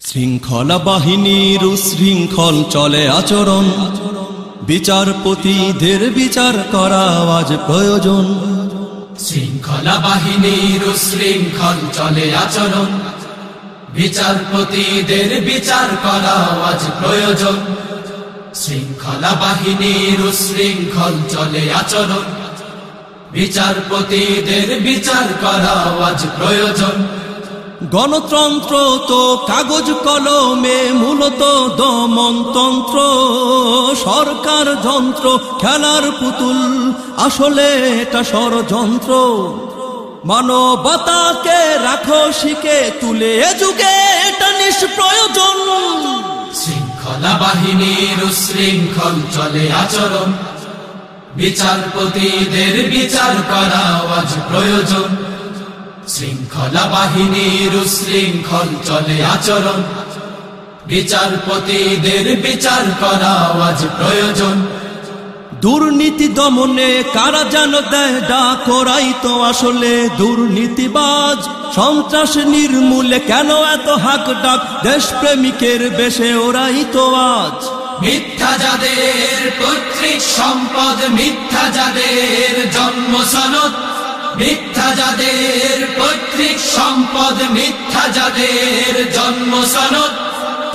শৃঙ্খলা বাহিনীর উশৃঙ্খল চলে আচরণ, বিচারপতিদের বিচার করা আজ প্রয়োজন। শৃঙ্খলা বাহিনীর উশৃঙ্খল চলে আচরণ, বিচারপতিদের বিচার করা আজ প্রয়োজন। শৃঙ্খলা বাহিনীর উশৃঙ্খল চলে আচরণ, বিচারপতিদের বিচার করা আজ প্রয়োজন। গণতন্ত্র তো কাগজ কলমে মূলত দমনতন্ত্র, সরকার যন্ত্র খেলার পুতুল, আসলে এটা ষড়যন্ত্র। মানবতাকে রাখো শিখে তুলে যুগে এটা নিষ্প্রয়োজন। শৃঙ্খলা বাহিনীর উশৃঙ্খল চলে আচরণ, বিচারপতিদের বিচার করা আজ প্রয়োজন। শৃঙ্খলা বাহিনীর উশৃঙ্খল চলে আচরণ, বিচারপতিদের বিচার করা আজ প্রয়োজন। দুর্নীতি দমনে কারা যেন দেয় ডাক, ওরাই তো আসলে দুর্নীতিবাজ। সন্ত্রাস নির্মূলে কেন এত হাক ডাক, দেশপ্রেমিকের বেশে ওরাই তো আজ। মিথ্যা যাদের পৈতৃক সম্পদ, মিথ্যা যাদের জন্ম সনদ, মিথ্যা যাদের পৈতৃক সম্পদ, মিথ্যা যাদের জন্ম সনদ,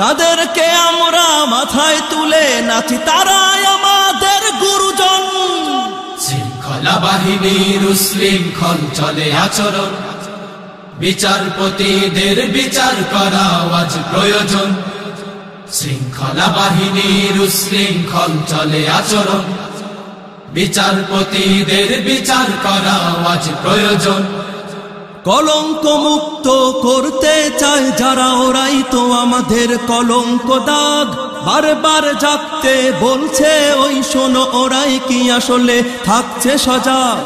তাদেরকে আমরা মাথায় তুলে নাচি, তারাই আমাদের গুরুজন। শৃঙ্খলা বাহিনীর উশৃঙ্খল চলে আচরণ, বিচারপতিদের বিচার করা আজ প্রয়োজন। শৃঙ্খলা বাহিনীর উশৃঙ্খল চলে আচরণ, বিচারপতিদের বিচার করা আজ প্রয়োজন। কলঙ্ক মুক্ত করতে চায় যারা, ওরাই তো আমাদের কলঙ্ক দাগ। বারবার জাগতে বলছে ওই শোনো, ওরাই কি আসলে থাকছে সজাগ।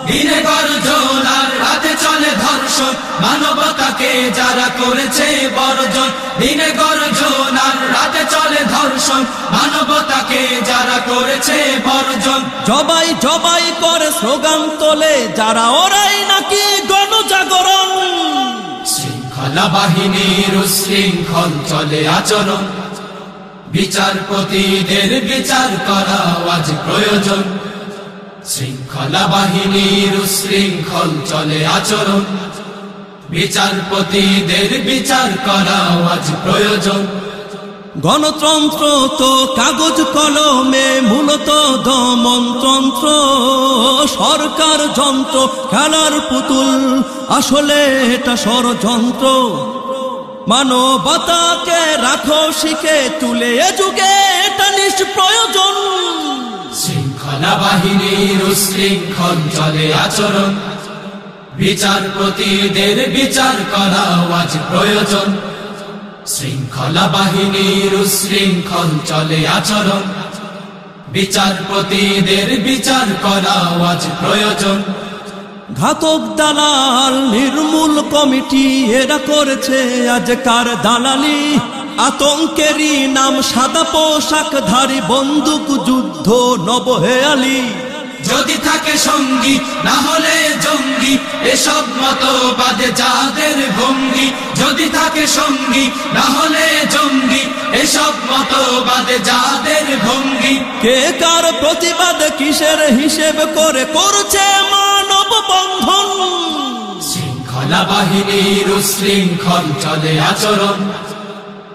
দিনে গর্জন আর রাতে চলে ধর্ষণ, মানবতাকে যারা করেছে বর্জন। দিনে গর্জন আর রাতে চলে ধর্ষণ, মানবতাকে যারা করেছে বর্জন। জবাই জবাই করে স্লোগান তোলে যারা, ওরাই নাকি গণজাগরণ। শৃঙ্খলা বাহিনীর উশৃঙ্খল চলে আচরণ, বিচারপতিদের বিচার করা আজ প্রয়োজন। শৃঙ্খলা বাহিনীর উশৃঙ্খল চলে আচরণ, বিচারপতিদের বিচার করা আজ প্রয়োজন। গণতন্ত্র তো কাগজ কলমে মূলত দমনতন্ত্র, সরকার যন্ত্র খেলার পুতুল, আসলে এটা ষড়যন্ত্র। মানবতাকে রাখো শিখে তুলে যুগে এটা নিষ্প্রয়োজন। শৃঙ্খলা বাহিনীর উশৃঙ্খল চলে আচরণ, বিচারপতিদের বিচার করা আজ প্রয়োজন। শৃঙ্খলা বাহিনীর উশৃঙ্খল চলে আচরণ, বিচারপতিদের বিচার করা আজ প্রয়োজন। ঘাতক দালাল নির্মূল কমিটি এরা করেছে আজকার দালালি, আতঙ্কেরই নাম সাদা পোশাকধারী, বন্দুক যুদ্ধ নবহেয়ালি। যদি থাকে সঙ্গী না হলে জঙ্গি, এসব মতবাদে যাদের ভঙ্গি। যদি থাকে সঙ্গী না হলে জঙ্গি, এসব মতবাদে যাদের ভঙ্গি। কে কার প্রতিবাদ কিসের হিসেব করে করছে মানব বন্ধন। শৃঙ্খলা বাহিনীর উশৃঙ্খল চলে আচরণ,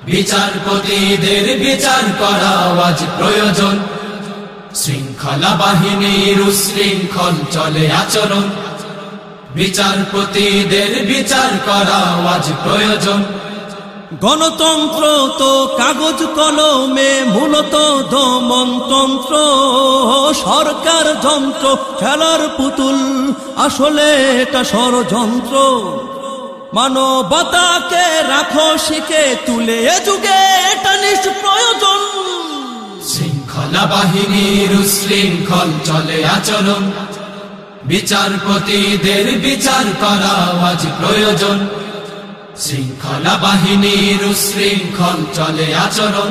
বিচারপতিদের বিচার করা আজ প্রয়োজন। শৃঙ্খলা বাহিনীর উশৃঙ্খল চলে আচরণ, বিচারপতিদের বিচার করা আজ প্রয়োজন। গণতন্ত্র তো কাগজ কলমে মূলত দমনতন্ত্র, সরকার যন্ত্র খেলার পুতুল, আসলে এটা ষড়যন্ত্র। মানবতাকে রাখো শিখে তুলে যুগে এটা নিষ্প্রয়োজন। শৃঙ্খলা বাহিনীর উশৃঙ্খল চলে আচরণ, বিচারপতিদের বিচার করা আজ প্রয়োজন। শৃঙ্খলা বাহিনীর উশৃঙ্খল চলে আচরণ,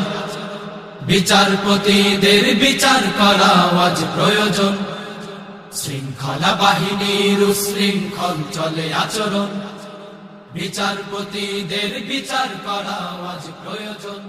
বিচারপতিদের বিচার করা আজ প্রয়োজন। শৃঙ্খলা বাহিনীর উশৃঙ্খল চলে আচরণ, বিচারপতিদের বিচার করা আজ প্রয়োজন।